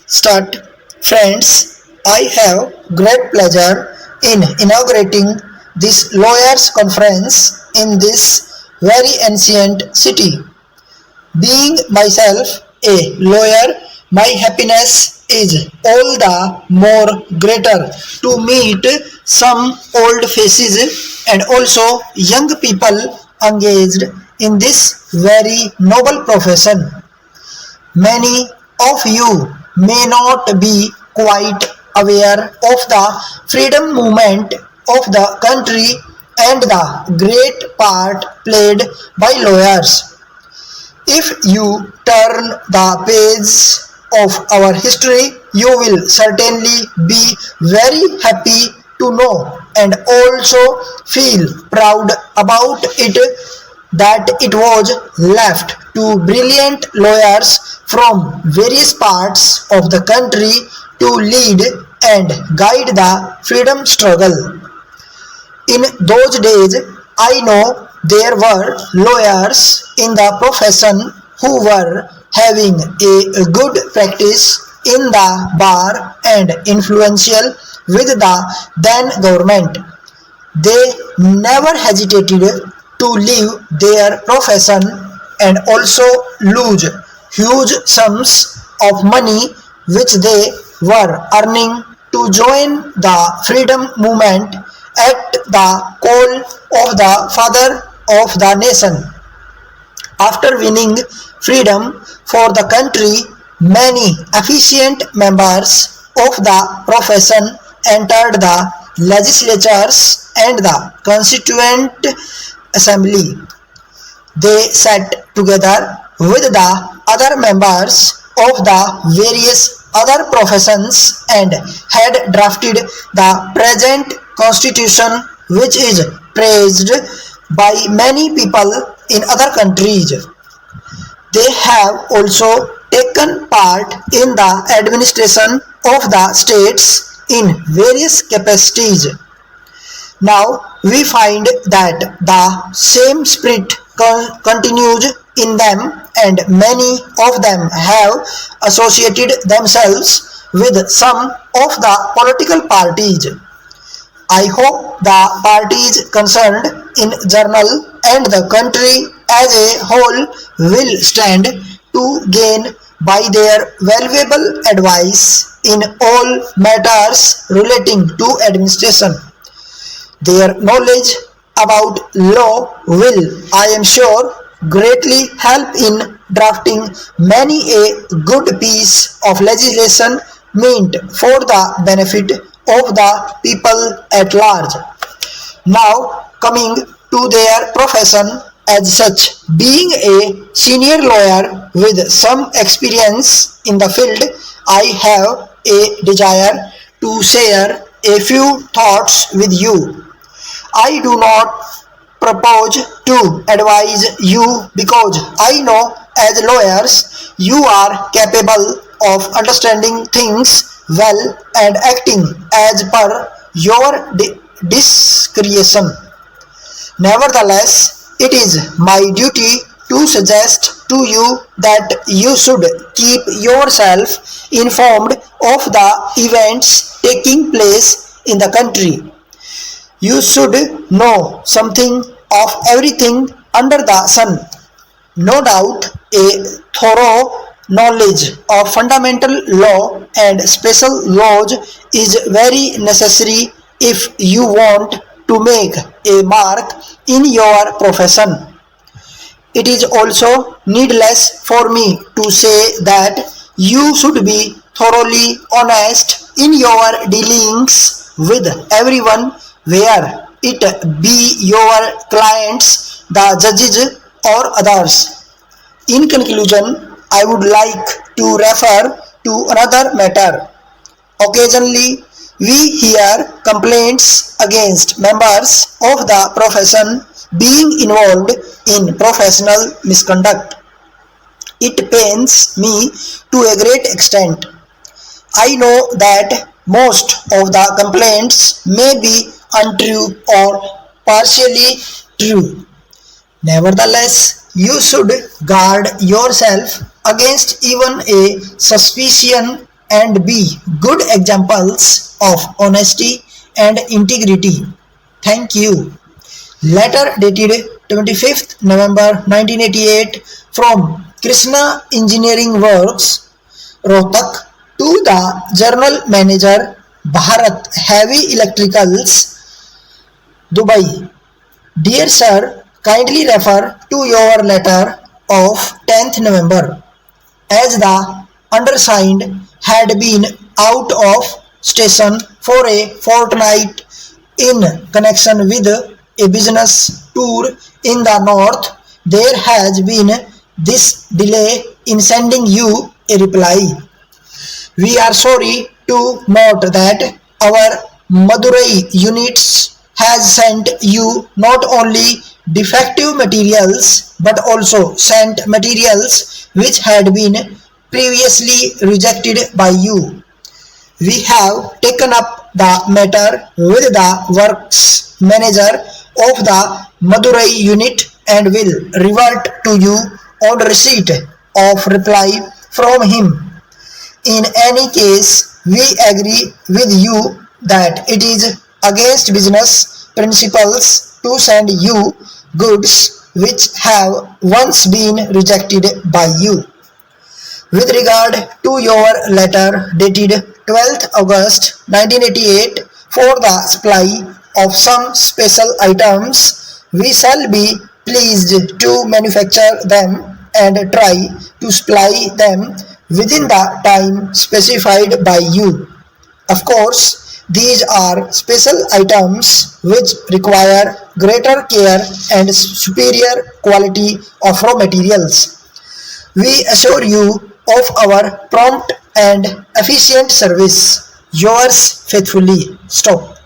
Start. Friends, I have great pleasure in inaugurating this lawyers conference in this very ancient city. Being myself a lawyer, my happiness is all the more greater to meet some old faces and also young people engaged in this very noble profession. Many of you may not be quite aware of the freedom movement of the country and the great part played by lawyers. If you turn the page of our history, you will certainly be very happy to know and also feel proud about it that it was left to brilliant lawyers from various parts of the country to lead and guide the freedom struggle. In those days, I know there were lawyers in the profession who were having a good practice in the bar and influential with the then government. They never hesitated to leave their profession and also lose huge sums of money which they were earning to join the freedom movement at the call of the father of the nation. After winning freedom for the country, many efficient members of the profession entered the legislatures and the constituent assembly. They sat together with the other members of the various other professions and had drafted the present constitution, which is praised by many people in other countries. They have also taken part in the administration of the states in various capacities. Now we find that the same spirit continues in them, and many of them have associated themselves with some of the political parties. I hope the parties concerned in journal and the country as a whole will stand to gain by their valuable advice in all matters relating to administration. Their knowledge about law will, I am sure, greatly help in drafting many a good piece of legislation meant for the benefit of the people at large. Now, coming to their profession as such, being a senior lawyer with some experience in the field, I have a desire to share a few thoughts with you. I do not propose to advise you because I know as lawyers you are capable of understanding things well and acting as per your discretion. Nevertheless, it is my duty to suggest to you that you should keep yourself informed of the events taking place in the country. You should know something of everything under the sun. No doubt, a thorough knowledge of fundamental law and special laws is very necessary if you want to make a mark in your profession. It is also needless for me to say that you should be thoroughly honest in your dealings with everyone, where it be your clients, the judges, or others. In conclusion, I would like to refer to another matter. Occasionally, we hear complaints against members of the profession being involved in professional misconduct. It pains me to a great extent. I know that most of the complaints may be untrue or partially true. Nevertheless, you should guard yourself against even a suspicion and be good examples of honesty and integrity. Thank you. Letter dated 25th November 1988 from Krishna Engineering Works, Rohtak to the General Manager, Bharat Heavy Electricals, Dubai. Dear Sir, kindly refer to your letter of 10th November. As the undersigned had been out of station for a fortnight in connection with a business tour in the north, there has been this delay in sending you a reply. We are sorry to note that our Madurai units has sent you not only defective materials but also sent materials which had been previously rejected by you. We have taken up the matter with the works manager of the Madurai unit and will revert to you on receipt of reply from him. In any case, we agree with you that it is against business principles to send you goods which have once been rejected by you. With regard to your letter dated 12th August 1988 for the supply of some special items, we shall be pleased to manufacture them and try to supply them within the time specified by you. Of course, these are special items which require greater care and superior quality of raw materials. We assure you of our prompt and efficient service. Yours faithfully, Stop.